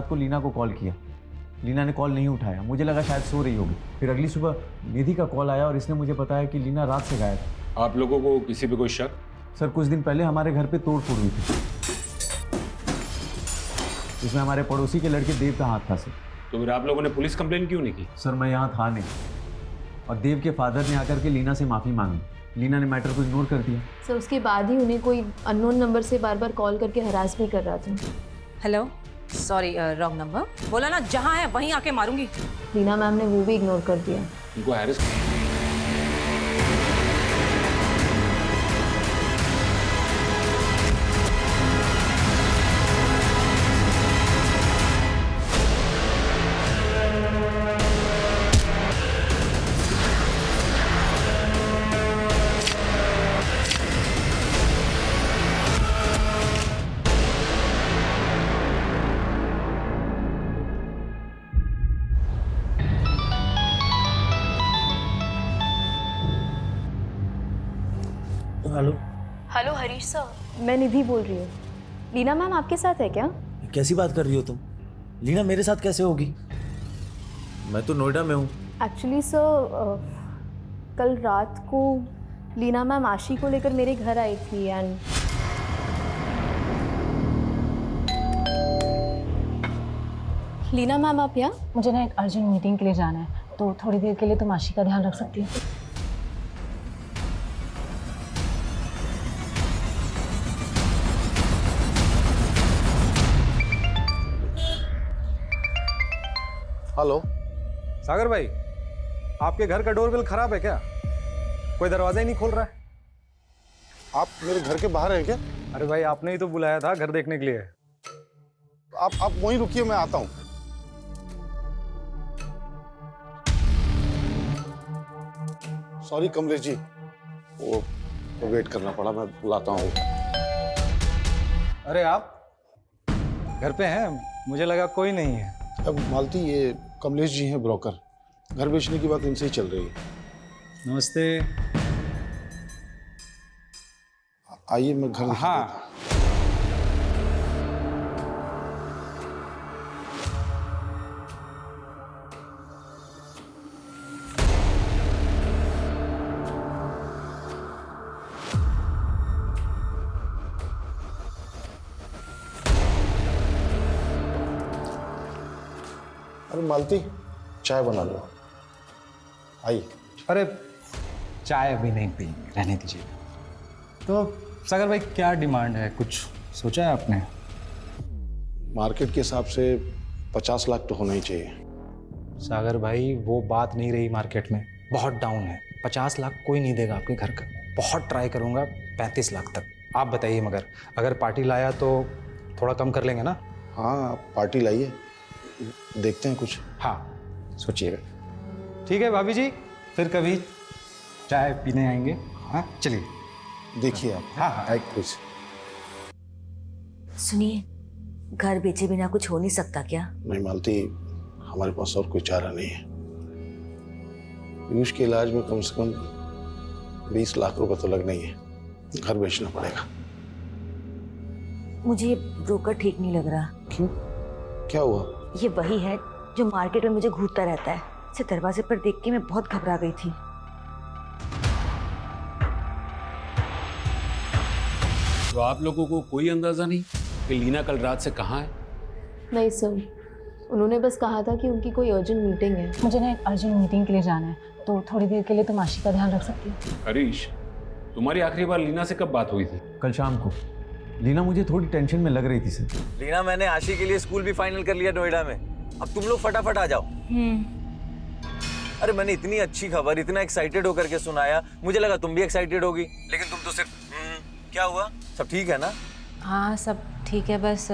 रात को लीना को कॉल किया। लीना ने कॉल नहीं उठाया, मुझे लगा शायद सो रही होगी। फिर अगली सुबह निधि का कॉल आया और इसने मुझे बताया कि लीना रात से गायब है। आप लोगों को किसी पे कोई शक? सर, कुछ दिन पहले हमारे घर पे तोड़ फोड़ हुई थी, इसमें हमारे पड़ोसी के लड़के देव का हाथ था सर। तो फिर आप लोगों ने पुलिस कंप्लेन क्यों नहीं की? सर, मैं यहाँ था नहीं और देव के फादर ने आकर के लीना से माफ़ी मांगी। लीना ने मैटर को इग्नोर कर दिया। सर, उसके बाद ही उन्हें कोई अननोन नंबर से बार बार कॉल करके हरास भी कर रहा था। Hello, sorry wrong number. बोला ना जहाँ है वहीं आके मारूंगी। लीना मैम ने वो भी इग्नोर कर दिया। उनको harass hello. Hello Harish sir, मैं निधि बोल रही हूँ। लीना मैम आपके साथ है क्या? कैसी बात कर रही हो तुम? लीना मेरे साथ कैसे होगी? मैं तो नोएडा में हूँ। एक्चुअली सर, कल रात को लीना मैम आशी को लेकर मेरे घर आई थी एंड लीना मैम आप यहाँ? मुझे ना एक अर्जेंट मीटिंग के लिए जाना है, तो थोड़ी देर के लिए तुम आशी का ध्यान रख सकती हो? हेलो सागर भाई, आपके घर का डोरबेल खराब है क्या? कोई दरवाजा ही नहीं खोल रहा है। आप मेरे घर के बाहर हैं क्या? अरे भाई, आपने ही तो बुलाया था घर देखने के लिए। आप वहीं रुकिए, मैं आता हूँ। सॉरी कमलेश जी, वो वेट करना पड़ा, मैं बुलाता हूँ। अरे आप घर पे हैं? मुझे लगा कोई नहीं है। अब मालती, ये कमलेश जी हैं ब्रोकर। घर बेचने की बात इनसे ही चल रही है। नमस्ते। आइए, मैं घर दिखा देता हूं। अरे मालती, चाय बना लो। आइए। अरे चाय अभी नहीं पिएंगे, रहने दीजिए। तो सागर भाई, क्या डिमांड है? कुछ सोचा है आपने? मार्केट के हिसाब से 50 लाख तो होना ही चाहिए। सागर भाई, वो बात नहीं रही। मार्केट में बहुत डाउन है। 50 लाख कोई नहीं देगा आपके घर का। बहुत ट्राई करूंगा 35 लाख तक। आप बताइए, मगर अगर पार्टी लाया तो थोड़ा कम कर लेंगे ना? हाँ, आप पार्टी लाइए, देखते हैं कुछ। हाँ, सोचिएगा। ठीक है भाभी जी, फिर कभी चाय पीने आएंगे। हाँ, चलिए। देखिए आप। हाँ हाँ। एक कुछ। सुनिए, घर बेचे बिना कुछ हो नहीं सकता क्या? नहीं मालती, हमारे पास और कोई चारा नहीं है। पीयूष के इलाज में कम से कम 20 लाख रुपए तो लगना ही है। घर बेचना पड़ेगा। मुझे ये ब्रोकर ठीक नहीं लग रहा। क्यों, क्या हुआ? ये वही है जो मार्केट में मुझे घूरता रहता है। इसे दरवाजे पर देख के मैं बहुत घबरा गई थी। तो आप लोगों को कोई अंदाजा नहीं कि लीना कल रात से कहाँ है? नहीं सर, उन्होंने बस कहा था कि उनकी कोई अर्जेंट मीटिंग है। मुझे ना एक अर्जेंट मीटिंग के लिए जाना है, तो थोड़ी देर के लिए तुम आशी का ध्यान रख सकती हो? हरीश, तुम्हारी आखिरी बार लीना से कब बात हुई थी? कल शाम को। लीना मुझे थोड़ी टेंशन में लग रही थी सर। लीना, मैंने आशी के लिए स्कूल भी फाइनल कर लिया नोएडा में। अब तुम लोग फटाफट आ जाओ। अरे मैंने इतनी अच्छी खबर इतना एक्साइटेड होकर के सुनाया, मुझे लगा तुम भी एक्साइटेड होगी, लेकिन तुम तो सिर्फ क्या हुआ? सब ठीक है ना? हाँ, सब ठीक है, बस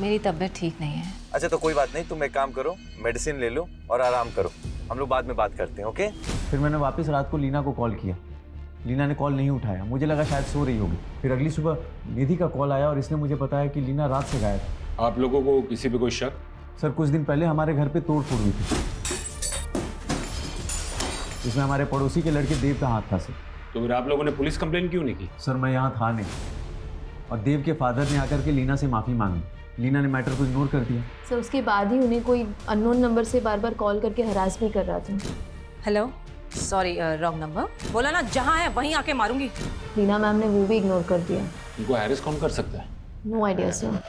मेरी तबीयत ठीक नहीं है। अच्छा, तो कोई बात नहीं, तुम एक काम करो, मेडिसिन ले लो और आराम करो। हम लोग बाद में बात करते हैं, ओके? फिर मैंने वापस रात को लीना को कॉल किया। लीना ने कॉल नहीं उठाया, मुझे लगा शायद सो रही होगी। फिर अगली सुबह निधि का कॉल आया और इसने मुझे बताया कि लीना रात से गायब है। आप लोगों को किसी पे कोई शक? सर, कुछ दिन पहले हमारे घर पे तोड़ फोड़ हुई थी, इसमें हमारे पड़ोसी के लड़के देव का हाथ था सर। तो फिर आप लोगों ने पुलिस कंप्लेन क्यों नहीं की? सर, मैं यहाँ था नहीं और देव के फादर ने आकर के लीना से माफ़ी मांगी। लीना ने मैटर को इग्नोर कर दिया। सर उसके बाद ही उन्हें कोई अननोन नंबर से बार बार कॉल करके हरास भी कर रहा था। Hello, sorry wrong number. बोला ना जहाँ है वहीं आके मारूंगी। लीना मैम ने वो भी इग्नोर कर दिया। इनको हैरिस कौन कर सकता है? No idea sir.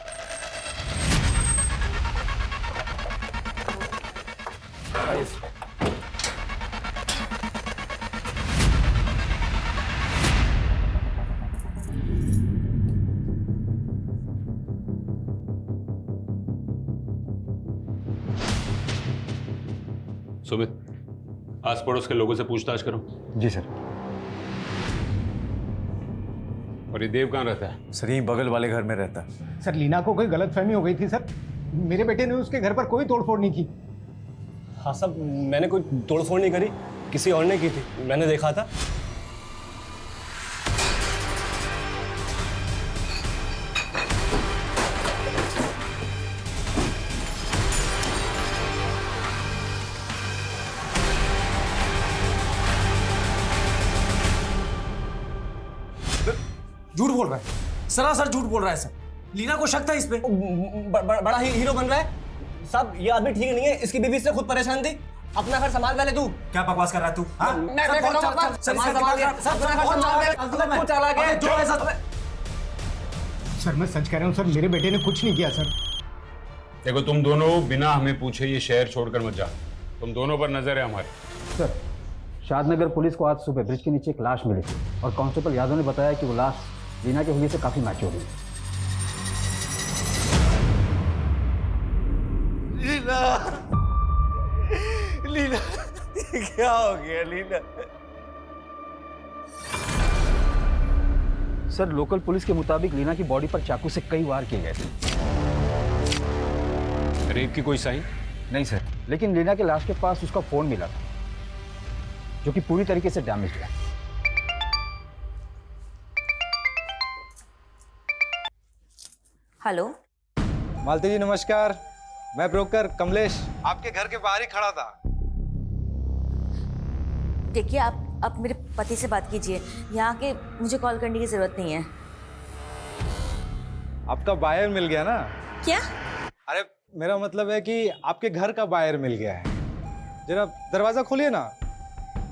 सुमित, आस पड़ोस के लोगों से पूछताछ करो। जी सर। और ये देव कहाँ रहता है? सर यहीं बगल वाले घर में रहता है। सर लीना को कोई गलतफहमी हो गई थी सर। मेरे बेटे ने उसके घर पर कोई तोड़फोड़ नहीं की। हाँ साहब, मैंने कोई तोड़फोड़ नहीं करी, किसी और ने की थी, मैंने देखा था। झूठ बोल रहा है, सरासर झूठ बोल रहा है सर। लीना को शक था इस पे। बड़ा ही हीरो बन रहा है साहब। ये आदमी ठीक नहीं है, इसकी बीवी से खुद परेशान थी। अपना घर संभाल पहले तू। क्या बकवास कर रहा है तू? हाँ? मैं कर रहा हूं बकवास। संभाल के। सर मैं सच कह रहा हूँ सर, मेरे बेटे ने कुछ नहीं किया सर। देखो तुम दोनों बिना हमें पूछे ये शहर छोड़कर मत जा। तुम दोनों पर नजर है हमारी। सर, शादनगर पुलिस को आज सुबह ब्रिज के नीचे एक लाश मिली थी और कांस्टेबल यादव ने बताया कि वो लाश लीना के हुलिये से काफी मैच हो रही है। लीना, लीना, ये क्या हो गया लीना? सर, लोकल पुलिस के मुताबिक लीना की बॉडी पर चाकू से कई वार किए गए थे। रेप की कोई साइन? नहीं सर, लेकिन लीना के लाश के पास उसका फोन मिला था जो कि पूरी तरीके से डैमेज है। हेलो मालती जी नमस्कार, मैं ब्रोकर कमलेश आपके घर के बाहर ही खड़ा था। देखिए, आप मेरे पति से बात कीजिए। यहाँ के मुझे कॉल करने की जरूरत नहीं है। आपका बायर मिल गया ना? क्या? अरे मेरा मतलब है कि आपके घर का बायर मिल गया है। जरा दरवाजा खोलिए ना,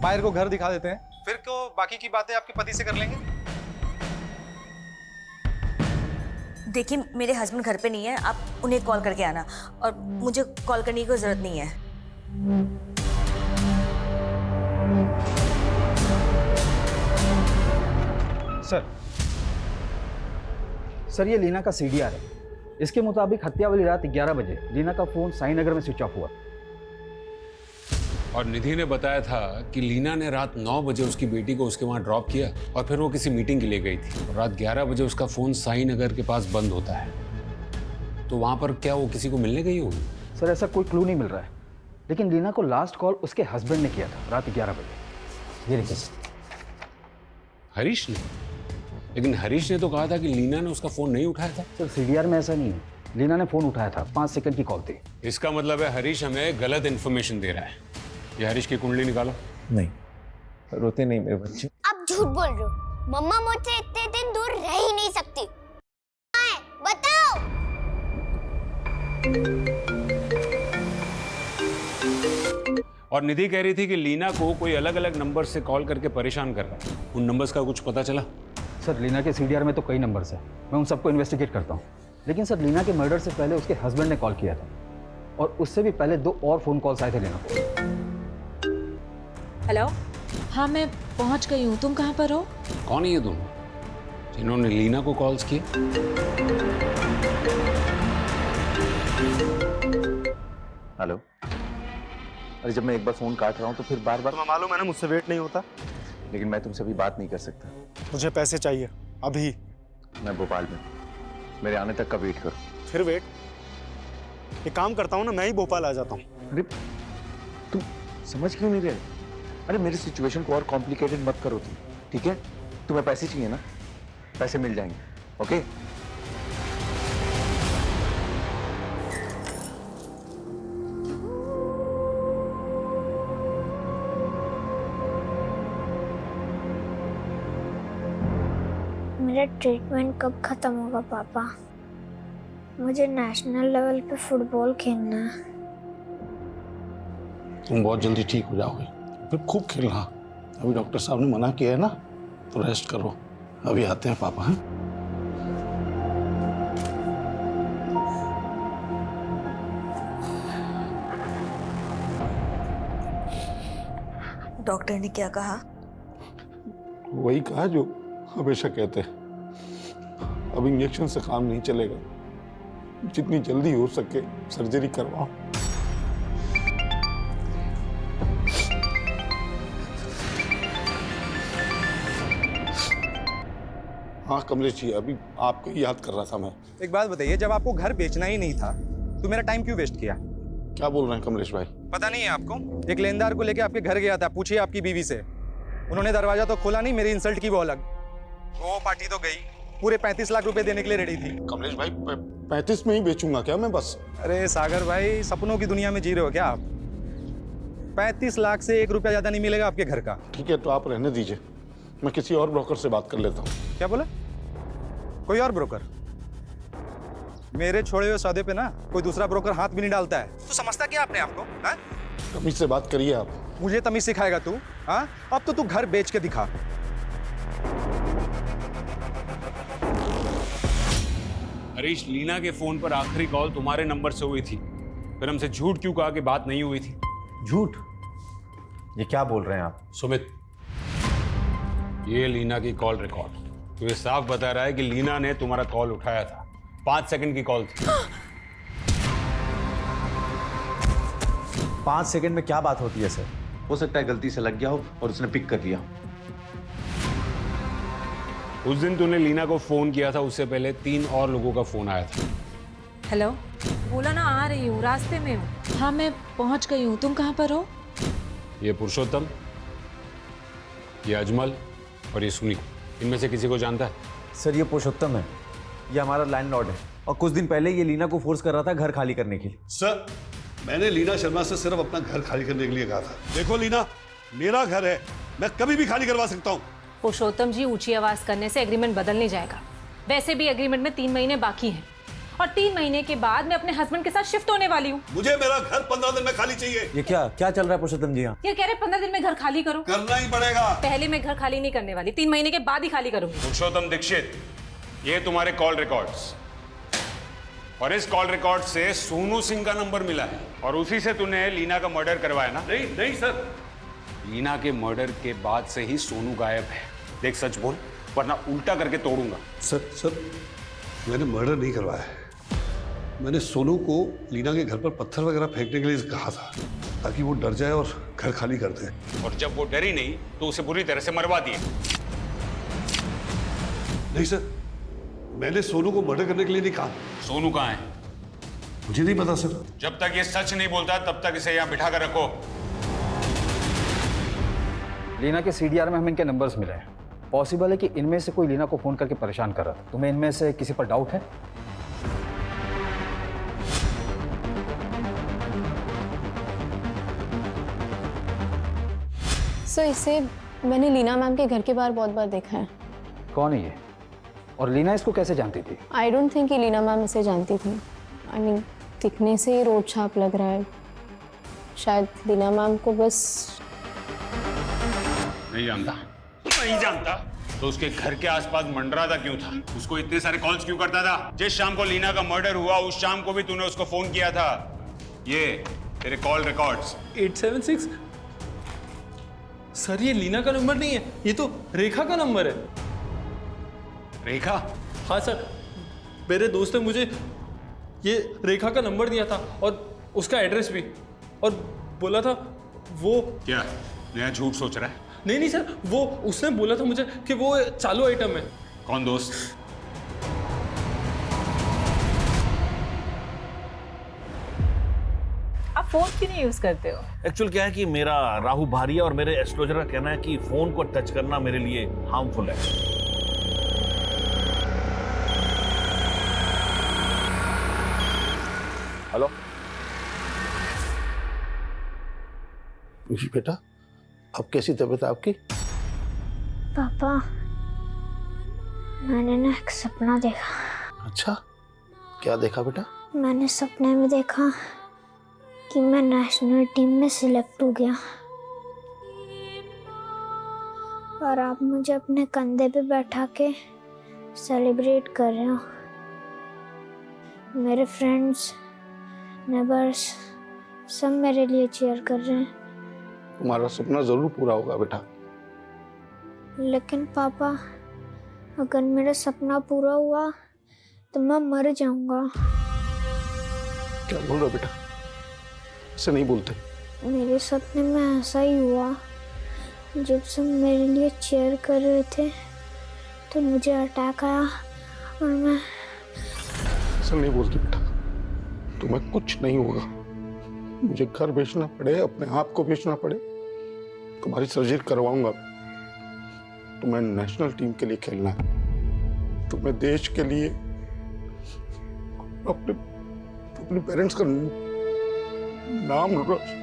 बायर को घर दिखा देते हैं, फिर तो बाकी की बातें आपके पति से कर लेंगे। देखिए, मेरे हस्बैंड घर पे नहीं है, आप उन्हें कॉल करके आना। और मुझे कॉल करने की कोई जरूरत नहीं है। सर ये लीना का सीडीआर है। इसके मुताबिक हत्या वाली रात 11 बजे लीना का फोन साई नगर में स्विच ऑफ हुआ। और निधि ने बताया था कि लीना ने रात 9 बजे उसकी बेटी को उसके वहां ड्रॉप किया और फिर वो किसी मीटिंग के लिए गई थी। और रात 11 बजे उसका फोन साई नगर के पास बंद होता है। तो वहां पर क्या वो किसी को मिलने गई होगी? सर ऐसा कोई क्लू नहीं मिल रहा है, लेकिन लीना को लास्ट कॉल उसके हस्बैंड ने किया था रात 11 बजे। ये देखिए। हरीश ने? लेकिन हरीश ने तो कहा था कि लीना ने उसका फोन नहीं उठाया था। सर सीडीआर में ऐसा नहीं है, लीना ने फोन उठाया था, 5 सेकंड की कॉल थी। इसका मतलब है हरीश हमें गलत इन्फॉर्मेशन दे रहा है। ये हरीश की कुंडली निकालो। नहीं, रोते नहीं मेरे बच्चे। आप झूठ बोल रहे हो। मम्मा मुझसे इतने दिन दूर रह ही नहीं सकती। बताओ। और निधि कह रही थी कि लीना को कोई अलग अलग नंबर से कॉल करके परेशान कर रहा है। उन नंबर्स का कुछ पता चला? सर लीना के सीडीआर में तो कई नंबर्स हैं, मैं उन सबको इन्वेस्टिगेट करता हूँ। लेकिन सर लीना के मर्डर से पहले उसके हस्बैंड ने कॉल किया था और उससे भी पहले 2 और फोन कॉल्स आए थे लीना को। हेलो, हाँ मैं पहुंच गई हूँ। तुम कहाँ पर हो? कौन है ये दोनों जिन्होंने लीना को कॉल्स किए? हेलो। अरे जब मैं एक बार फोन काट रहा हूँ तो फिर बार बार। तुम्हें मालूम है ना मुझसे वेट नहीं होता। लेकिन मैं तुमसे अभी बात नहीं कर सकता। मुझे पैसे चाहिए अभी। मैं भोपाल में, मेरे आने तक का वेट करो। फिर वेट? एक काम करता हूँ ना, मैं ही भोपाल आ जाता हूँ। अरे तुम समझ क्यों नहीं रहे? अरे मेरी सिचुएशन को और कॉम्प्लिकेटेड मत करो तुम, ठीक है? तुम्हें पैसे चाहिए ना, पैसे मिल जाएंगे। ओके? मेरा ट्रीटमेंट कब खत्म होगा पापा? मुझे नेशनल लेवल पे फुटबॉल खेलना है। तुम बहुत जल्दी ठीक हो जाओगे, फिर खूब खेलना। अभी डॉक्टर साहब ने मना किया है ना, तो रेस्ट करो। अभी आते हैं पापा। हैं डॉक्टर ने क्या कहा? वही कहा जो हमेशा कहते हैं, अब इंजेक्शन से काम नहीं चलेगा, जितनी जल्दी हो सके सर्जरी करवाओ। हाँ कमलेश जी, अभी आपको ही याद कर रहा था मैं। एक बात बताइए, जब आपको घर बेचना ही नहीं था तो मेरा टाइम क्यों वेस्ट किया? क्या बोल रहे हैं कमलेश भाई? पता नहीं है आपको? एक लेनदार को लेके आपके घर गया था, पूछिए आपकी बीवी से। उन्होंने दरवाजा तो खोला नहीं, मेरी इंसल्ट की वो अलग। वो पार्टी तो गई, पूरे 35 लाख रुपए देने के लिए रेडी थी। कमलेश भाई 35 में ही बेचूंगा क्या मैं बस? अरे सागर भाई, सपनों की दुनिया में जी रहे हो क्या आप? 35 लाख से 1 रुपया ज्यादा नहीं मिलेगा आपके घर का। ठीक है, तो आप रहने दीजिए, मैं किसी और ब्रोकर से बात कर लेता हूँ। क्या बोला? कोई और ब्रोकर? मेरे छोड़े हुए सौदे पे ना कोई दूसरा ब्रोकर हाथ भी नहीं डालता है। तू समझता क्या अपने आप को? तमीज से बात करिए आप। मुझे तमीज सिखाएगा तू? हाँ, अब तो तू घर बेच के दिखा। हरीश, लीना के फोन पर आखिरी कॉल तुम्हारे नंबर से हुई थी, फिर हमसे झूठ क्यों कहा कि बात नहीं हुई थी? झूठ? ये क्या बोल रहे हैं आप? सुमित, ये लीना की कॉल रिकॉर्ड, तो ये साफ बता रहा है कि लीना ने तुम्हारा कॉल उठाया था। 5 सेकंड की कॉल थी। 5 सेकंड में क्या बात होती है सर? हो सकता है गलती से लग गया हो और उसने पिक कर लिया। उस दिन तूने लीना को फोन किया था, उससे पहले 3 और लोगों का फोन आया था। हेलो, बोला ना आ रही हूँ, रास्ते में हूँ। हाँ मैं पहुँच गई हूँ, तुम कहाँ पर हो? ये पुरुषोत्तम, ये अजमल और ये सुनी, इनमें से किसी को जानता है? सर ये पुरुषोत्तम है, ये हमारा लैंडलॉर्ड है, और कुछ दिन पहले ये लीना को फोर्स कर रहा था घर खाली करने के लिए। सर, मैंने लीना शर्मा से सिर्फ अपना घर खाली करने के लिए कहा था। देखो लीना, मेरा घर है, मैं कभी भी खाली करवा सकता हूँ। पुरुषोत्तम जी, ऊंची आवाज करने से एग्रीमेंट बदल नहीं जाएगा। वैसे भी एग्रीमेंट में 3 महीने बाकी हैं, और 3 महीने के बाद मैं अपने हस्बैंड के साथ शिफ्ट होने वाली हूँ। मुझे मेरा घर 15 दिन में खाली चाहिए। ये क्या चल रहा है पुरुषोत्तम जी? यहाँ ये कह रहे 15 दिन में घर खाली करो। करना ही पड़ेगा। पहले मैं घर खाली नहीं करने वाली, 3 महीने के बाद ही खाली करूंगी। पुरुषोत्तम दीक्षित, ये तुम्हारे कॉल रिकॉर्ड्स, और इस कॉल रिकॉर्ड से सोनू सिंह का नंबर मिला है, और उसी से तूने लीना का मर्डर करवाया ना? नहीं सर, लीना के मर्डर के बाद से ही सोनू गायब है। देख सच बोल, वरना उल्टा करके तोड़ूंगा। सर, मैंने मर्डर नहीं करवाया है। मैंने सोनू को लीना के घर पर पत्थर वगैरह फेंकने के लिए कहा था, ताकि वो डर जाए और घर खाली कर दे। और जब वो डरी नहीं तो उसे बुरी तरह से मरवा दिए। नहीं सर, मैंने सोनू को मर्डर करने के लिए नहीं कहा। सोनू कहाँ है? मुझे नहीं पता सर। जब तक ये सच नहीं बोलता तब तक इसे यहाँ बिठा कर रखो। लीना के सीडीआर में हमें इनके नंबर्स मिले हैं। पॉसिबल है कि इनमें से कोई लीना को फोन करके परेशान कर रहा था। तुम्हें इनमें से किसी पर डाउट है? सर इसे मैंने लीना मैम के घर के बाहर बहुत बार देखा है। कौन है ये? और लीना इसको कैसे जानती थी? आई डोंट थिंक कि लीना मैम इसे जानती थी। आई मीन दिखने से ही रोड छाप लग रहा है। शायद लीना मैम को बस नहीं जानता तो उसके घर के आसपास मंडराता क्यों था? उसको इतने सारे कॉल्स क्यों करता था? जिस शाम को लीना का मर्डर हुआ उस शाम को भी तूने उसको फोन किया था। ये तेरे कॉल रिकॉर्ड्स। 876 सर, ये लीना का नंबर नहीं है, ये तो रेखा का नंबर है। रेखा? हाँ सर, मेरे दोस्त ने मुझे ये रेखा का नंबर दिया था और उसका एड्रेस भी, और बोला था वो। क्या नया झूठ सोच रहा है? नहीं सर, वो उसने बोला था मुझे कि वो चालू आइटम है। कौन दोस्त? आप फोन क्यों नहीं यूज करते हो? एक्चुअल क्या है कि मेरा राहु भारी है और मेरे एस्ट्रोलजर का कहना है कि फोन को टच करना मेरे लिए हार्मफुल है। हेलो बेटा, अब कैसी तबीयत है आपकी? पापा, मैंने ना एक सपना देखा। अच्छा, क्या देखा बेटा? मैंने सपने में देखा कि मैं नेशनल टीम में सिलेक्ट हो गया और आप मुझे अपने कंधे पे बैठा के सेलिब्रेट कर रहे हो। मेरे फ्रेंड्स, नेबर्स सब मेरे लिए चीयर कर रहे हैं। तुम्हारा सपना जरूर पूरा होगा बेटा। लेकिन पापा, अगर मेरा सपना पूरा हुआ तो मैं मर जाऊंगा। क्या बोल रहे हो बेटा? ऐसे नहीं बोलते। मेरे सपने में ऐसा ही हुआ। जब सब मेरे लिए चीयर कर रहे थे तो मुझे अटैक आया और मैं... ऐसा नहीं बोलती बेटा, तुम्हें कुछ नहीं होगा। मुझे घर बेचना पड़े, अपने आप को बेचना पड़े, तुम्हारी सर्जरी करवाऊंगा। तुम्हें नेशनल टीम के लिए खेलना है, तुम्हें देश के लिए, अपने पेरेंट्स का नाम रोशन।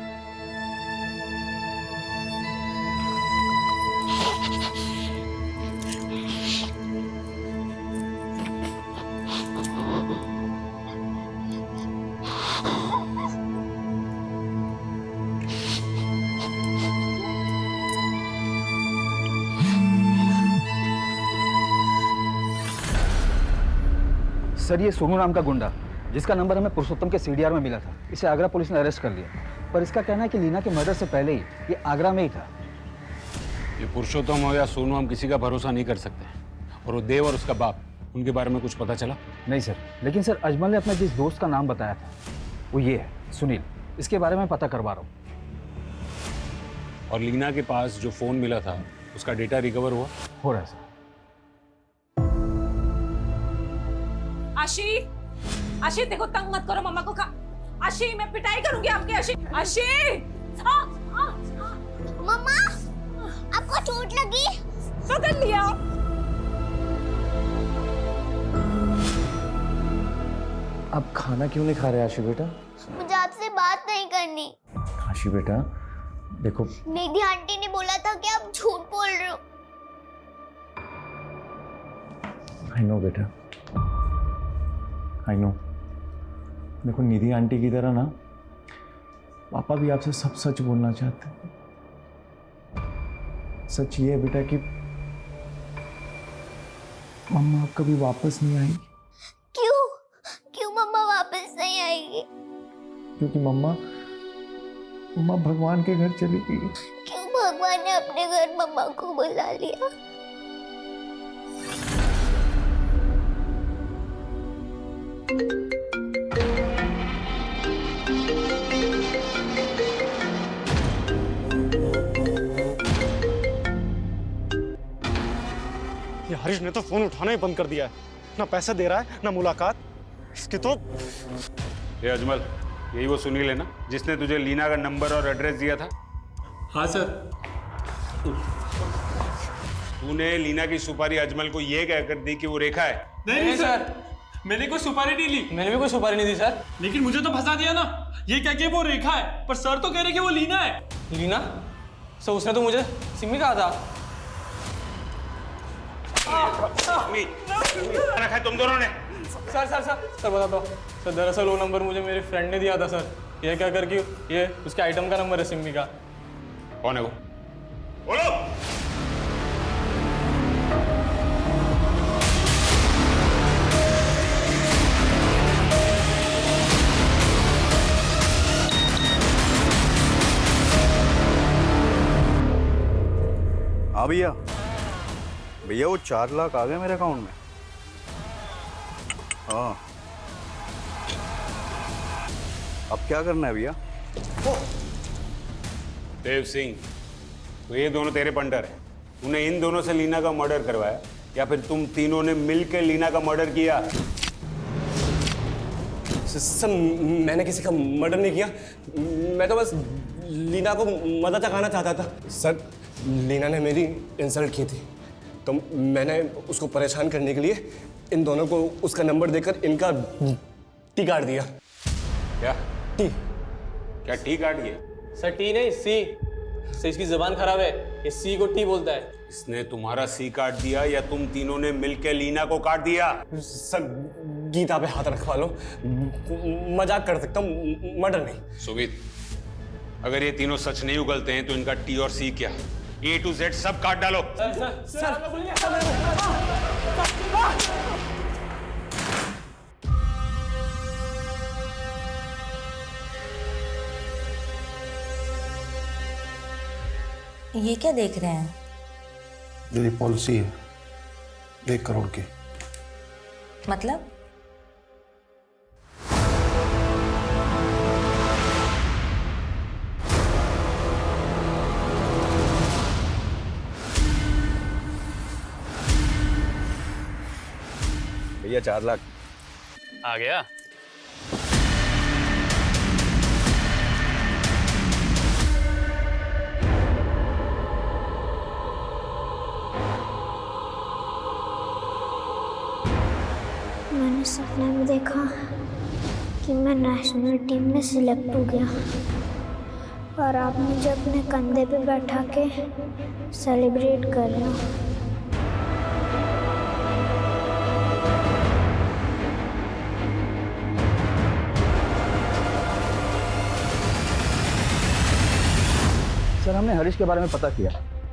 सर, ये सोनू नाम का गुंडा जिसका नंबर हमें पुरुषोत्तम के सीडीआर में मिला था, इसे आगरा पुलिस ने अरेस्ट कर लिया। पर इसका कहना है कि लीना के मर्डर से पहले ही ये आगरा में ही था। ये पुरुषोत्तम हो या सोनू, हम किसी का भरोसा नहीं कर सकते। और वो देव और उसका बाप, उनके बारे में कुछ पता चला? नहीं सर, लेकिन सर अजमल ने अपने जिस दोस्त का नाम बताया था वो ये है, सुनील। इसके बारे में पता करवा रहा हूँ। और लीना के पास जो फोन मिला था उसका डेटा रिकवर हुआ? हो रहा है सर। आशी, आशी देखो, तंग मत करो मम्मा को। आशी, मैं पिटाई करूंगी आपकी। आशी, आशी, मम्मा, आपको चोट लगी? पकड़ लिया। आप खाना क्यों नहीं खा रहे आशी बेटा? मुझे आपसे बात नहीं करनी। आशी बेटा देखो, निधि आंटी ने बोला था कि आप झूठ बोल रहे हो। आई नो बेटा, आई नो। देखो, निधि आंटी की तरह ना पापा भी आपसे सब सच बोलना चाहते हैं। सच ये है बेटा कि मम्मा आप कभी वापस नहीं आएगी। क्यों मम्मा वापस नहीं आएगी? क्योंकि मम्मा भगवान के घर चली गई। क्यों भगवान ने अपने घर मम्मा को बुला लिया? ये हरीश ने तो फोन उठाना ही बंद कर दिया है। ना पैसा दे रहा है ना मुलाकात। इसके तो... ये अजमल, यही वो सुनील है ना जिसने तुझे लीना का नंबर और एड्रेस दिया था? हाँ सर। तूने लीना की सुपारी अजमल को ये कहकर दी कि वो रेखा है? नहीं सर, मैंने कोई सुपारी नहीं ली। मैंने भी कोई सुपारी नहीं दी सर। लेकिन मुझे तो फंसा दिया ना, ये कह के वो रेखा है, पर सर तो कह रहे कि वो लीना है। लीना? सर उसने तो मुझे सिम्मी कहा था। रखा है तुम दोनों ने? सर बता दो सर, दरअसल वो नंबर मुझे मेरे फ्रेंड ने दिया था सर। ये क्या कर कि ये उसके आइटम का नंबर है सिम्मी का। कौन है वो? बोलो। हाँ भैया, वो 4 लाख आ गए मेरे अकाउंट में। हाँ, अब क्या करना है भैया? देव सिंह, तो ये दोनों तेरे पंटर हैं। तूने इन दोनों से लीना का मर्डर करवाया या फिर तुम तीनों ने मिलकर लीना का मर्डर किया? सर, मैंने किसी का मर्डर नहीं किया। मैं तो बस लीना को मदद चखाना चाहता था। सर, लीना ने मेरी इंसल्ट की थी तो मैंने उसको परेशान करने के लिए इन दोनों को उसका नंबर देकर इनका टी काट दिया। क्या टी? क्या टी काट दिया? सर टी नहीं, सी। सर इसकी जबान खराब है, ये सी को टी बोलता है। इसने तुम्हारा सी काट दिया या तुम तीनों ने मिलकर लीना को काट दिया? सर गीता पे हाथ रखवा लो, मजाक कर सकता हूँ, मर्डर नहीं। सुमित, अगर ये तीनों सच नहीं उगलते हैं तो इनका टी और सी क्या, A to Z सब काट डालो। ये क्या देख रहे हैं? मेरी पॉलिसी है 1 करोड़ की। मतलब? भैया 4 लाख आ गया। मैंने सपने में देखा कि मैं नेशनल टीम में सिलेक्ट हो गया और आप मुझे अपने कंधे पे बैठा के सेलिब्रेट कर रहे हो। सर, हमने हरीश के बारे में पता किया।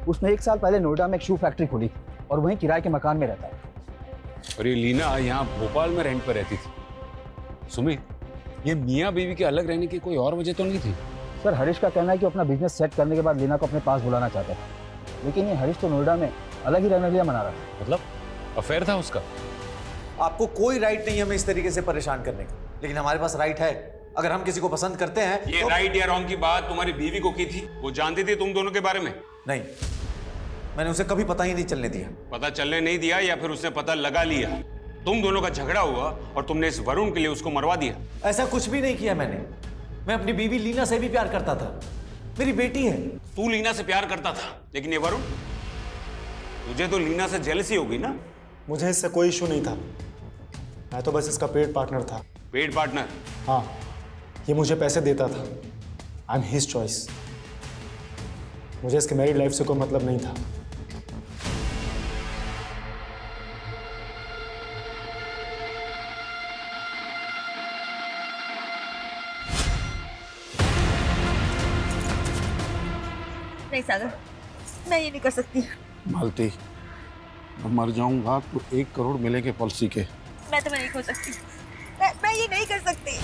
उसने 1 साल पहले नोएडा में एक शू फैक्ट्री खोली और वहीं किराए के मकान में रहता है। और ये लीना यहाँ भोपाल में रेंट पर रहती थी। सुमित, ये मियाँ बीवी के अलग रहने की कोई और वजह तो नहीं थी? सर, हरीश का कहना है कि अपना बिजनेस सेट करने के बाद लीना को अपने पास बुलाना चाहता था, लेकिन ये हरीश तो नोएडा में अलग ही रहने के लिए मना रहा है। मतलब अफेयर था उसका? आपको कोई राइट नहीं हमें इस तरीके से परेशान करने का, लेकिन हमारे पास राइट है। अगर हम किसी को पसंद करते हैं ये तो... राइट या रॉन्ग की बात तुम्हारी बीवी को की थी? वो जानती थी तुम दोनों के बारे में? नहीं, मैंने उसे कभी पता ही नहीं चलने दिया। पता चलने नहीं दिया या फिर उसने पता लगा लिया? तुम दोनों का झगड़ा हुआ और तुमने इस वरुण के लिए उसको मरवा दिया? ऐसा कुछ भी नहीं किया मैंने। मैं अपनी बीवी लीना से भी प्यार करता था, मेरी बेटी है। तू लीना से प्यार करता था, लेकिन ये वरुण, तुझे तो लीना से जेलसी होगी ना? मुझे इससे कोई इशू नहीं था, मैं तो बस इसका पेड पार्टनर था। Paid partner? हाँ, ये मुझे पैसे देता था। I am his choice. मुझे इसके मैरिड लाइफ से कोई मतलब नहीं था। नहीं सागर, मैं ये नहीं कर सकती। मालती, मैं मर जाऊंगा तो 1 करोड़ मिलेंगे पॉलिसी के। मैं तुम्हें नहीं खो सकती। मैं ये नहीं कर सकती।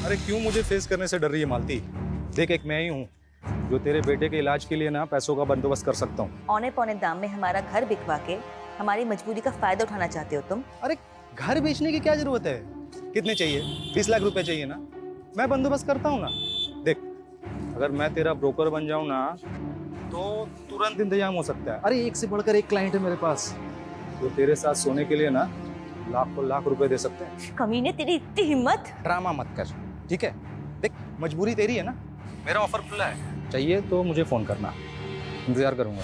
अरे क्यों मुझे फेस करने से डर रही है मालती? देख, एक मैं ही हूँ जो तेरे बेटे के इलाज के लिए ना पैसों का बंदोबस्त कर सकता हूँ। औने पौने दाम में हमारा घर बिकवा के हमारी मजबूरी का फायदा उठाना चाहते हो तुम? अरे घर बेचने की क्या जरूरत है? कितने चाहिए? 20 लाख रुपए चाहिए ना? मैं बंदोबस्त करता हूँ ना। देख, अगर मैं तेरा ब्रोकर बन जाऊँ ना तो तुरंत इंतजाम हो सकता है। अरे एक से बढ़कर एक क्लाइंट है मेरे पास जो तेरे साथ सोने के लिए ना लाखों लाख रुपए दे सकते हैं। कमीने, तेरी इतनी हिम्मत! ड्रामा मत कर, ठीक है? देख, मजबूरी तेरी है ना, मेरा ऑफर खुला है, चाहिए तो मुझे फोन करना, इंतजार करूंगा।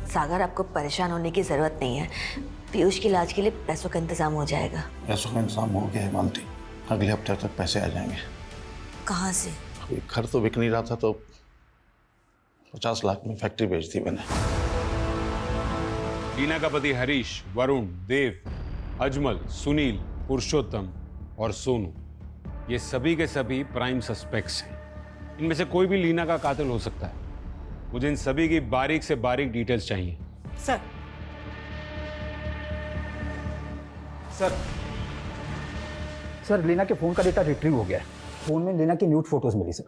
सागर, आपको परेशान होने की जरूरत नहीं है। पीयूष के इलाज के लिए पैसों का इंतजाम हो जाएगा। पैसों का इंतजाम हो गया है मालती, अगले हफ्ते तक पैसे आ जाएंगे। कहाँ से? अभी घर तो बिक नहीं रहा था तो 50 लाख में फैक्ट्री बेच दी मैंने। लीना का पति हरीश, वरुण, देव, अजमल, सुनील, पुरुषोत्तम और सोनू, ये सभी के सभी प्राइम सस्पेक्ट्स हैं। इनमें से कोई भी लीना का कातिल हो सकता है। मुझे इन सभी की बारीक से बारीक डिटेल्स चाहिए। सर, सर, लीना के फोन का डेटा रिट्रीव हो गया है। फोन में लीना की न्यूड फोटोज मिली सर।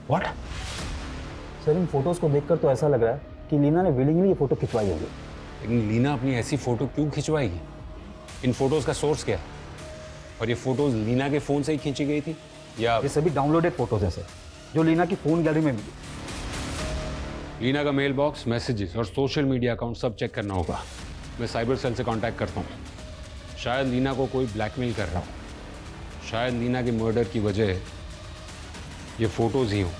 व्हाट? सर, इन फोटोज को देखकर तो ऐसा लग रहा है कि लीना ने विलिंगली ये फोटो खिंचवाई होगी। लेकिन लीना अपनी ऐसी फोटो क्यों खिंचवाएगी? इन फोटोज का सोर्स क्या है? और ये फोटोज लीना के फोन से ही खींची गई थी या? ये सभी डाउनलोडेड फोटोज हैं सर, जो लीना की फोन गैलरी में मिली। लीना का मेल बॉक्स, मैसेजेस और सोशल मीडिया अकाउंट सब चेक करना होगा। मैं साइबर सेल से कांटेक्ट करता हूँ। शायद लीना को कोई ब्लैकमेल कर रहा हो। शायद लीना के मर्डर की वजह ये फोटोज ही हों।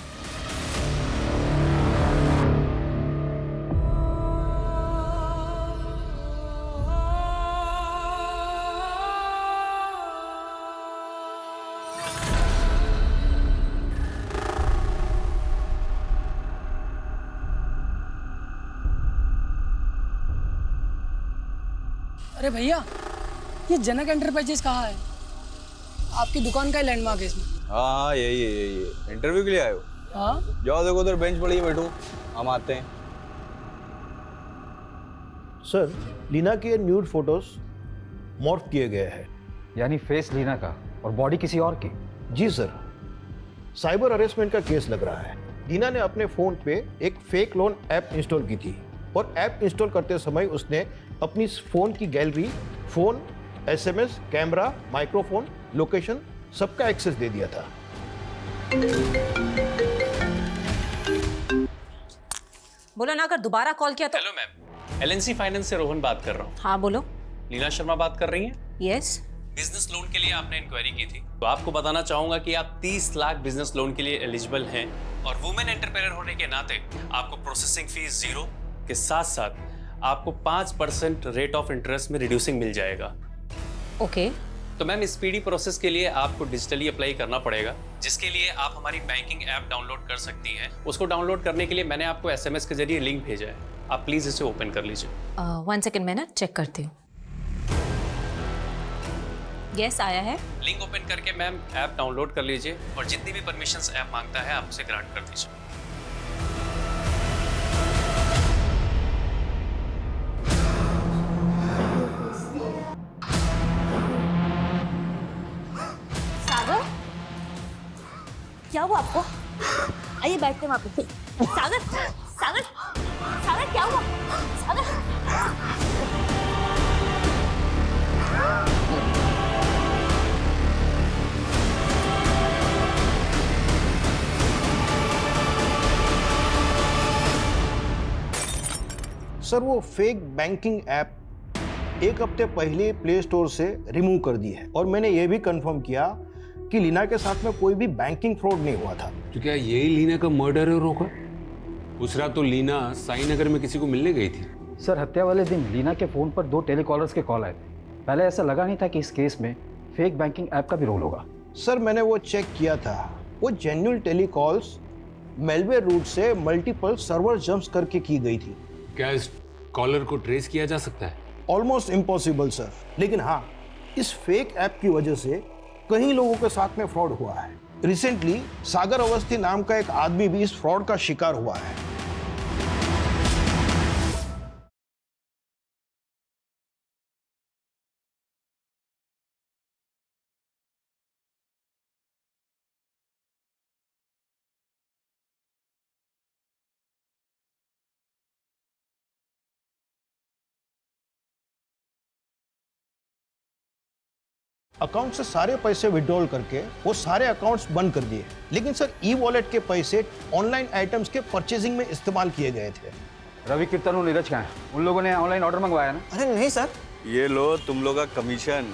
अरे भैया, ये जनक एंटरप्राइजेस कहाँ है? आपकी दुकान का ही लैंडमार्क है इसमें। हाँ यही है। इंटरव्यू के लिए आए हो? हाँ। जाओ देखो उधर बेंच पड़ी है, बैठो, हम आते हैं। सर, लीना के न्यूड फोटोज मॉर्फ किए गए हैं। यानी फेस लीना का और बॉडी किसी और की? जी सर, साइबर हरेसमेंट का केस लग रहा है। लीना ने अपने फोन पे एक फेक लोन ऐप इंस्टॉल की थी और ऐप इंस्टॉल करते समय उसने अपनी फोन की gallery, phone, SMS, camera, microphone, location सबका एक्सेस दे दिया था। बोलो ना, अगर दोबारा कॉल किया तो। हेलो मैम, एलएनसी फाइनेंस से रोहन बात कर रहा हूँ। हाँ बोलो। लीना शर्मा बात कर रही हैं? यस। बिजनेस लोन के लिए आपने इंक्वायरी की थी, तो आपको बताना चाहूंगा कि आप 30 लाख बिजनेस लोन के लिए एलिजिबल हैं और वुमेन एंटरप्रेन्योर होने के नाते आपको प्रोसेसिंग फीस 0 के साथ साथ आपको 5% रेट ऑफ इंटरेस्ट में रिड्यूसिंग मिल जाएगा। ओके। तो मैम इस स्पीडी प्रोसेस के लिए आपको डिजिटली अप्लाई करना पड़ेगा, जिसके लिए आप हमारी बैंकिंग ऐप डाउनलोड कर सकती हैं। उसको डाउनलोड करने के लिए मैंने आपको एसएमएस के जरिए लिंक भेजा है, आप प्लीज इसे ओपन कर लीजिए। 1 सेकेंड, मैं ना चेक करती हूँ। यस, आया है। लिंक ओपन करके मैम ऐप डाउनलोड कर लीजिए और जितनी भी परमिशंस ऐप मांगता है आप उसे ग्रांट कर दीजिए। सागर, क्या हुआ आपको? आइए बैठते हैं वहाँ पे। सागर, सागर, सागर क्या हुआ? सागर। सर, वो फेक बैंकिंग ऐप 1 हफ्ते पहले प्ले स्टोर से रिमूव कर दी है और मैंने ये भी कंफर्म किया कि लीना के साथ में कोई भी बैंकिंग फ्रॉड नहीं हुआ था। तो क्या यही लीना का मर्डर है रोका? उस रात तो लीना साई नगर में किसी को मिलने गई थी। सर, हत्या वाले दिन लीना के फ़ोन पर 2 टेलीकॉलर्स के कॉल आए थे। पहले ऐसा लगा नहीं था कि इस केस में फेक बैंकिंग ऐप का भी रोल होगा। सर, मैंने वो चेक किया था, वो जेन्युइन टेलीकॉल्स मेलवेयर रूट से मल्टीपल सर्वर जंप्स करके की गई थी। क्या इस कॉलर को ट्रेस किया जा सकता है? ऑलमोस्ट इम्पॉसिबल सर, लेकिन हाँ, इस फेक ऐप की वजह से कई लोगों के साथ में फ्रॉड हुआ है। रिसेंटली सागर अवस्थी नाम का एक आदमी भी इस फ्रॉड का शिकार हुआ है। अकाउंट से सारे पैसे विड्रॉल करके वो सारे अकाउंट्स बंद कर दिए, लेकिन सर ई वॉलेट के पैसे ऑनलाइन आइटम्स के परचेजिंग में इस्तेमाल किए गए थे। रवि, कीर्तन और नीरज कहाँ हैं? उन लोगों ने ऑनलाइन ऑर्डर मंगवाया ना? अरे नहीं सर, ये लो तुम लोग का कमीशन।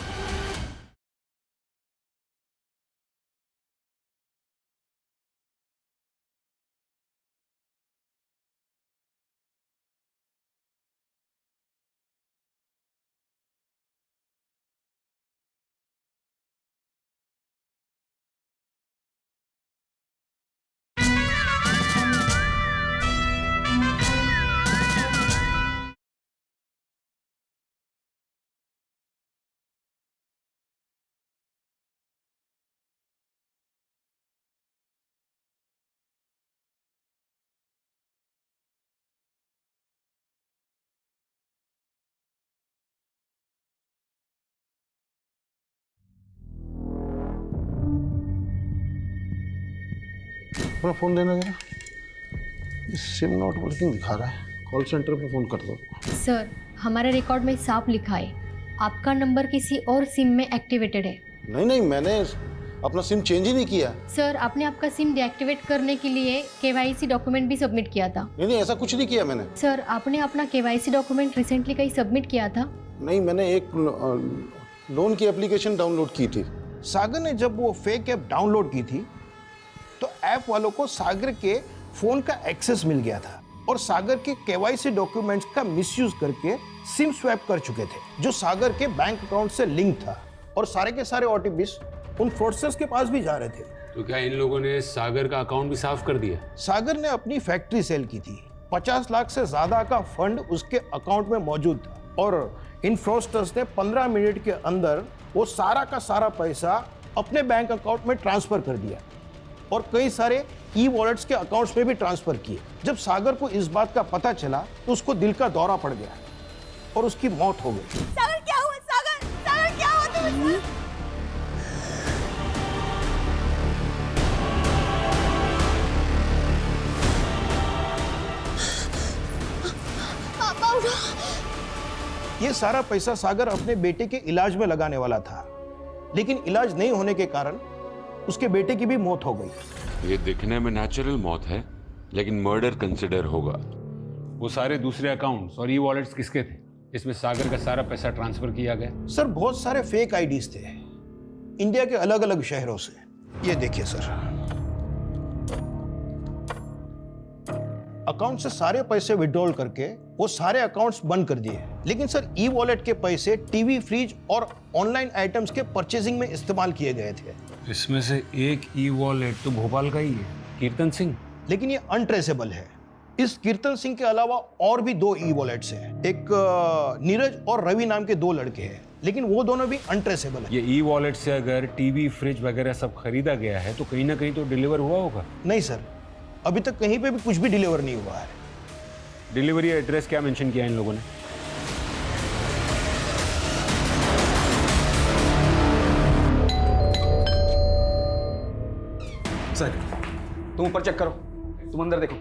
अपना फोन देना जरा, सिम नॉट वर्किंग दिखा रहा है। कॉल सेंटर पे फोन कर दो। सर, हमारे रिकॉर्ड में साफ लिखा है आपका नंबर किसी और सिम में एक्टिवेटेड है। नहीं, मैंने अपना सिम चेंज ही नहीं किया। सर आपने आपका सिम डीएक्टिवेट करने के लिए केवाईसी डॉक्यूमेंट भी सबमिट किया था। नहीं नहीं, ऐसा कुछ नहीं किया मैंने। सर आपने अपना केवाईसी डॉक्यूमेंट रिसेंटली कहीं सबमिट किया था? नहीं, मैंने एक लोन की एप्लीकेशन डाउनलोड की थी। सागर ने जब वो फेक ऐप डाउनलोड की थी तो ऐप वालों को सागर के फोन का एक्सेस मिल गया था और सागर के केवाईसी डॉक्यूमेंट्स का मिसयूज करके सिम स्वैप कर चुके थे जो सागर के बैंक अकाउंट से लिंक था, और सारे के सारे ओटीपीस उन फ्रॉडस्टर्स के पास भी जा रहे थे। तो क्या इन लोगों ने सागर का अकाउंट भी साफ कर दिया? सागर ने अपनी फैक्ट्री सेल की थी, 50 लाख से ज्यादा का फंड उसके अकाउंट में मौजूद था और इन फ्रॉडस्टर्स ने 15 मिनट के अंदर वो सारा का सारा पैसा अपने बैंक अकाउंट में ट्रांसफर कर दिया और कई सारे ई वॉलेट्स के अकाउंट्स में भी ट्रांसफर किए। जब सागर को इस बात का पता चला तो उसको दिल का दौरा पड़ गया और उसकी मौत हो गई। सागर क्या हुआ? सागर क्या हुआ तुम्हें? पापा उठो। ये सारा पैसा सागर अपने बेटे के इलाज में लगाने वाला था, लेकिन इलाज नहीं होने के कारण उसके बेटे की भी मौत हो गई। ये दिखने में नेचुरल मौत है लेकिन मर्डर कंसिडर होगा। वो सारे दूसरे अकाउंट्स और ई वॉलेट्स किसके थे? इसमें सागर का सारा पैसा ट्रांसफर किया गया। सर बहुत सारे फेक आईडीज थे इंडिया के अलग अलग शहरों से। ये देखिए सर, अकाउंट से सारे पैसे विड्रॉल करके वो सारे अकाउंट्स बंद कर दिए, लेकिन सर ई वॉलेट के पैसे टीवी, फ्रिज और ऑनलाइन आइटम्स के परचेजिंग में इस्तेमाल किए गए थे। इसमें से एक ई वॉलेट तो भोपाल का ही है, कीर्तन सिंह, लेकिन ये अनट्रेसेबल है। इस कीर्तन सिंह के अलावा और भी 2 ई वॉलेट्स हैं, एक नीरज और रवि नाम के 2 लड़के हैं, लेकिन वो दोनों भी अनट्रेसेबल है। ये ई वॉलेट से अगर टीवी, फ्रिज वगैरह सब खरीदा गया है तो कहीं ना कहीं तो डिलीवर हुआ होगा। नहीं सर, अभी तक कहीं पे भी कुछ भी डिलीवर नहीं हुआ है। डिलीवरी एड्रेस क्या मेंशन किया इन लोगों ने? सर तुम ऊपर चेक करो, तुम अंदर देखो।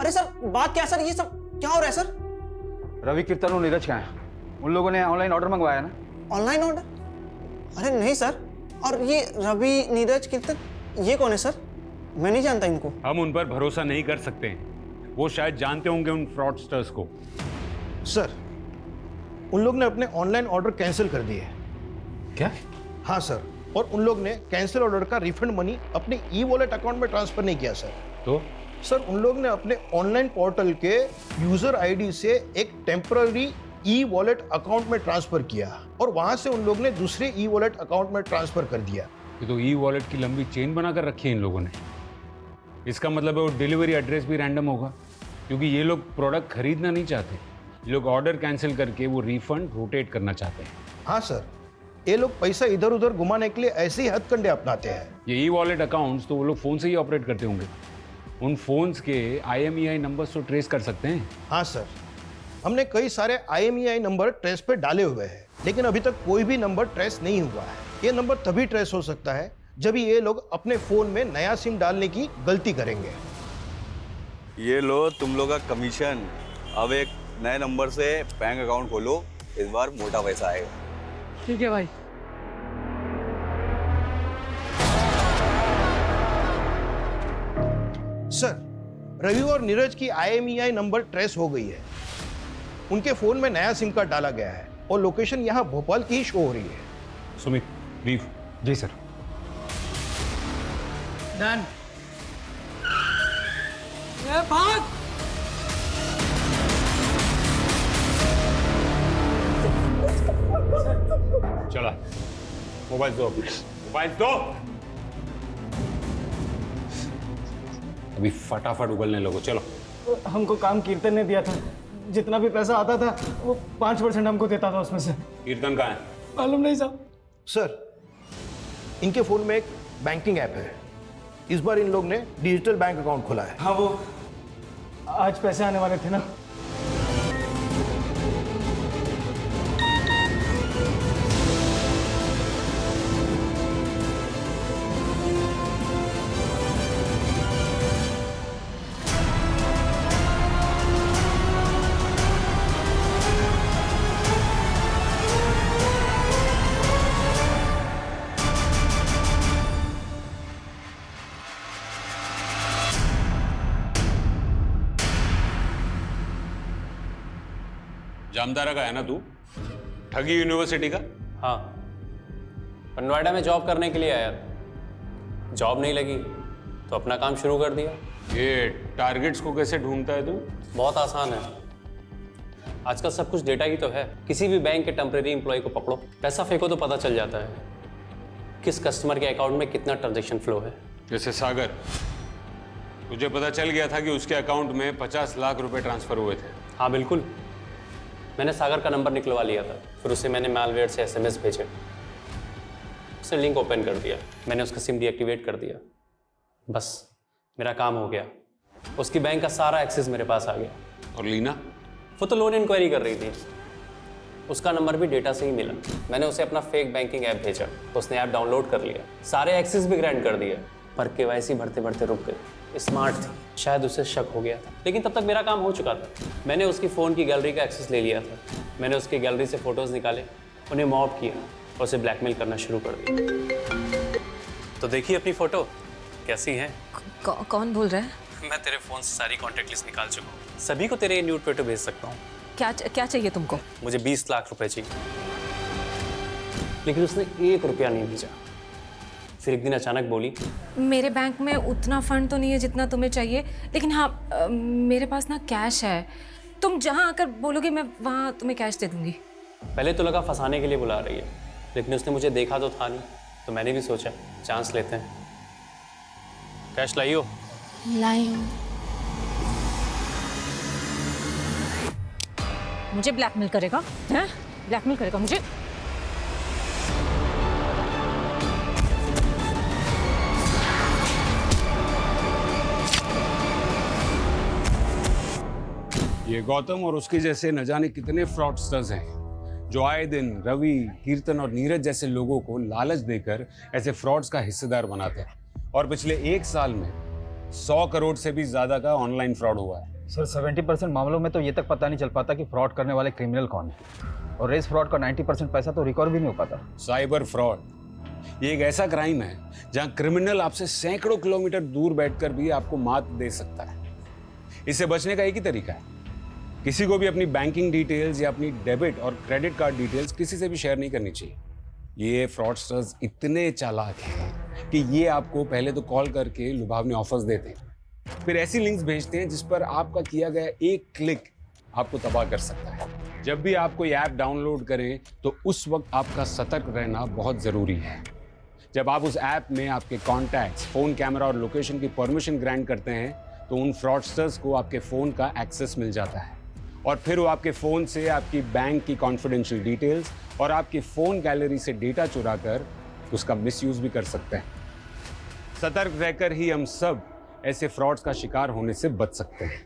अरे सर बात क्या सर, ये सब क्या हो रहा है सर? रवि, कीर्तन और नीरज कहाँ हैं? उन लोगों ने ऑनलाइन ऑर्डर मंगवाया ना? Online order? अरे नहीं सर। और ये रवि, नीरज, कीर्तन, ये कौन है सर? मैं नहीं जानता इनको। हम उन पर भरोसा नहीं कर सकते हैं, वो शायद जानते होंगे उन फ्रॉडस्टर्स को। सर उन लोग ने अपने ऑनलाइन ऑर्डर कैंसिल कर दिए। क्या? हाँ सर, और उन लोग ने कैंसिल ऑर्डर का रिफंड मनी अपने ई वॉलेट अकाउंट में ट्रांसफर नहीं किया सर। तो सर उन लोग ने अपने ऑनलाइन पोर्टल के यूजर आईडी से एक टेम्पररी ई वॉलेट अकाउंट में ट्रांसफर किया और वहां से उन लोग ने दूसरे ई वॉलेट अकाउंट में ट्रांसफर कर दिया। ये तो ई वॉलेट की लंबी चेन बनाकर रखी है इन लोगों ने। इसका मतलब है वो डिलीवरी एड्रेस भी रैंडम होगा, क्योंकि ये लोग प्रोडक्ट खरीदना नहीं चाहते, ये लोग ऑर्डर कैंसिल करके वो रिफंड रोटेट करना चाहते हैं। हाँ सर, ये लोग पैसा इधर उधर घुमाने के लिए ऐसे ही हथकंडे अपनाते हैं। ये ई वॉलेट अकाउंट्स तो वो लोग फ़ोन से ही ऑपरेट करते होंगे, उन फोन्स के IMEI नंबर्स तो ट्रेस कर सकते हैं। हाँ सर, हमने कई सारे IMEI नंबर ट्रेस पे डाले हुए हैं, लेकिन अभी तक कोई भी नंबर ट्रेस नहीं हुआ है। ये नंबर तभी ट्रेस हो सकता है जब ये लोग अपने फोन में नया सिम डालने की गलती करेंगे। ये लो तुम लोग का कमीशन। अब एक नए नंबर से बैंक अकाउंट खोलो, इस बार मोटा पैसा आएगा। ठीक है भाई। सर रवि और नीरज की IMEI नंबर ट्रेस हो गई है, उनके फोन में नया सिम कार्ड डाला गया है और लोकेशन यहाँ भोपाल की ही शो हो रही है। सुमित, लीव। जी सर। डन। भाग। चला, मोबाइल दो, मोबाइल दो। अभी फटाफट उगलने लगो, चलो। हमको काम कीर्तन ने दिया था, जितना भी पैसा आता था वो 5% हमको देता था उसमें से। कीर्तन कहाँ है? मालूम नहीं साहब। सर इनके फोन में एक बैंकिंग ऐप है, इस बार इन लोग ने डिजिटल बैंक अकाउंट खोला है। हाँ, वो आज पैसे आने वाले थे ना। जामतारा का है ना तू? ठगी यूनिवर्सिटी का? हाँ, और नोएडा में जॉब करने के लिए आया था। जॉब नहीं लगी तो अपना काम शुरू कर दिया। ये टारगेट्स को कैसे ढूंढता है तू? बहुत आसान है, आजकल सब कुछ डेटा ही तो है। किसी भी बैंक के टेम्परेरी एम्प्लॉय को पकड़ो, पैसा फेंको तो पता चल जाता है किस कस्टमर के अकाउंट में कितना ट्रांजैक्शन फ्लो है। जैसे सागर, तुझे पता चल गया था कि उसके अकाउंट में 50 लाख रुपए ट्रांसफर हुए थे? हाँ बिल्कुल, मैंने सागर का नंबर निकलवा लिया था, फिर उसे मैंने मैलवेयर से SMS भेजे, उसने लिंक ओपन कर दिया, मैंने उसका सिम डीएक्टिवेट कर दिया, बस मेरा काम हो गया। उसकी बैंक का सारा एक्सेस मेरे पास आ गया। और लीना? वो तो लोन इंक्वायरी कर रही थी, उसका नंबर भी डेटा से ही मिला। मैंने उसे अपना फेक बैंकिंग ऐप भेजा, उसने ऐप डाउनलोड कर लिया, सारे एक्सेस भी ग्रांट कर दिया, पर KYC भरते भरते रुक गई। स्मार्ट थी, शायद उसे शक हो गया था, लेकिन तब तक मेरा काम हो चुका था। मैंने उसकी फ़ोन की गैलरी का एक्सेस ले लिया था, मैंने उसकी गैलरी से फ़ोटोज़ निकाले, उन्हें मॉब किया और उसे ब्लैकमेल करना शुरू कर दिया। तो देखिए अपनी फ़ोटो कैसी है। कौन बोल रहा है? मैं तेरे फ़ोन से सारी कॉन्टैक्ट लिस्ट निकाल चुका हूँ, सभी को तेरे न्यूड फोटो भेज सकता हूँ। क्या चाहिए तुमको? मुझे 20 लाख रुपए चाहिए, लेकिन उसने 1 रुपया नहीं भेजा। फिर एक दिन अचानक बोली, मेरे बैंक में उतना फंड तो नहीं है जितना तुम्हें चाहिए, लेकिन हाँ मेरे पास ना कैश है, तुम जहाँ आकर बोलोगे मैं वहाँ तुम्हें कैश दे दूँगी। पहले तो लगा फंसाने के लिए बुला रही है, लेकिन उसने मुझे देखा तो था नहीं, तो मैंने भी सोचा चांस लेते हैं। कैश लाई हो? लाई हूँ। मुझे ब्लैकमेल करेगा? हैं? ब्लैकमेल करेगा मुझे? ये गौतम और उसके जैसे न जाने कितने फ्रॉडस्टर्स हैं जो आए दिन रवि, कीर्तन और नीरज जैसे लोगों को लालच देकर ऐसे फ्रॉड्स का हिस्सेदार बनाते हैं। और पिछले 1 साल में 100 करोड़ से भी ज्यादा का ऑनलाइन फ्रॉड हुआ है। सर 70% मामलों में तो ये तक पता नहीं चल पाता कि फ्रॉड करने वाले क्रिमिनल कौन है, और रेस फ्रॉड का 90% पैसा तो रिकवर भी नहीं हो पाता। साइबर फ्रॉड ये एक ऐसा क्राइम है जहां क्रिमिनल आपसे सैकड़ों किलोमीटर दूर बैठकर भी आपको मात दे सकता है। इससे बचने का एक ही तरीका है, किसी को भी अपनी बैंकिंग डिटेल्स या अपनी डेबिट और क्रेडिट कार्ड डिटेल्स किसी से भी शेयर नहीं करनी चाहिए। ये फ्रॉडस्टर्स इतने चालाक हैं कि ये आपको पहले तो कॉल करके लुभावने ऑफर्स देते हैं, फिर ऐसी लिंक्स भेजते हैं जिस पर आपका किया गया एक क्लिक आपको तबाह कर सकता है। जब भी आप कोई ऐप डाउनलोड करें तो उस वक्त आपका सतर्क रहना बहुत ज़रूरी है। जब आप उस ऐप में आपके कॉन्टैक्ट्स, फ़ोन कैमरा और लोकेशन की परमिशन ग्रांट करते हैं तो उन फ्रॉडस्टर्स को आपके फ़ोन का एक्सेस मिल जाता है और फिर वो आपके फ़ोन से आपकी बैंक की कॉन्फिडेंशियल डिटेल्स और आपकी फ़ोन गैलरी से डेटा चुरा कर उसका मिसयूज़ भी कर सकते हैं। सतर्क रहकर ही हम सब ऐसे फ्रॉड्स का शिकार होने से बच सकते हैं।